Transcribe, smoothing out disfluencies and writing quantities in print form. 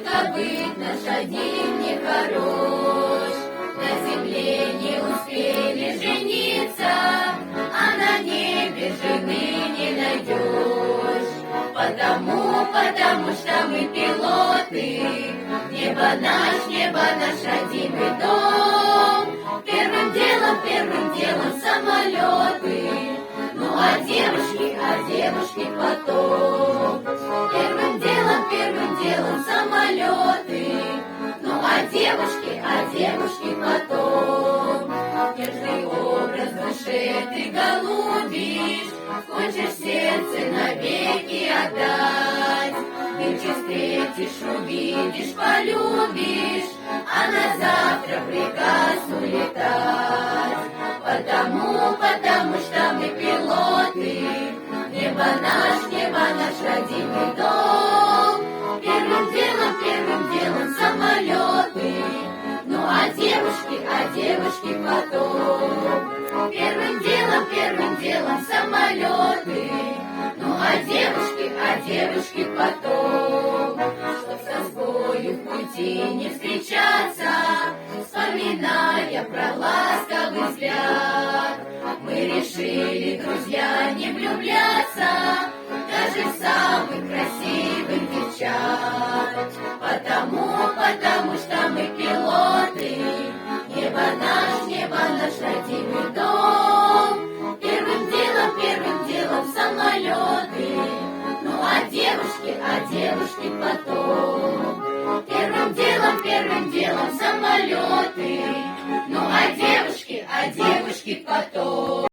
только быть наш один нехорош. На земле не успели жениться, а на небе жены не найдешь. Потому что мы пилоты, небо наш родимый дом. Первым делом самолеты, ну а девушки потом. Первым делом самолеты, ну а девушки потом. Нежный образ в душе ты голубишь, хочешь сердце навеки отдать. Нынче встретишь, увидишь, полюбишь, а на завтра приказ улетать. Потому что мы пилоты, небо наш родимый дом. Первым делом самолеты, ну а девушки потом. Первым делом самолеты, ну а девушки потом. Чтоб с тоскою в пути не встречаться, вспоминая про ласковый взгляд, мы решили, друзья, не влюбляться даже в самых красивых девчат. Потому что мы пилоты, небо наш родимый дом. Первым делом самолеты, ну а девушки потом. Первым делом самолеты, ну а девушки потом.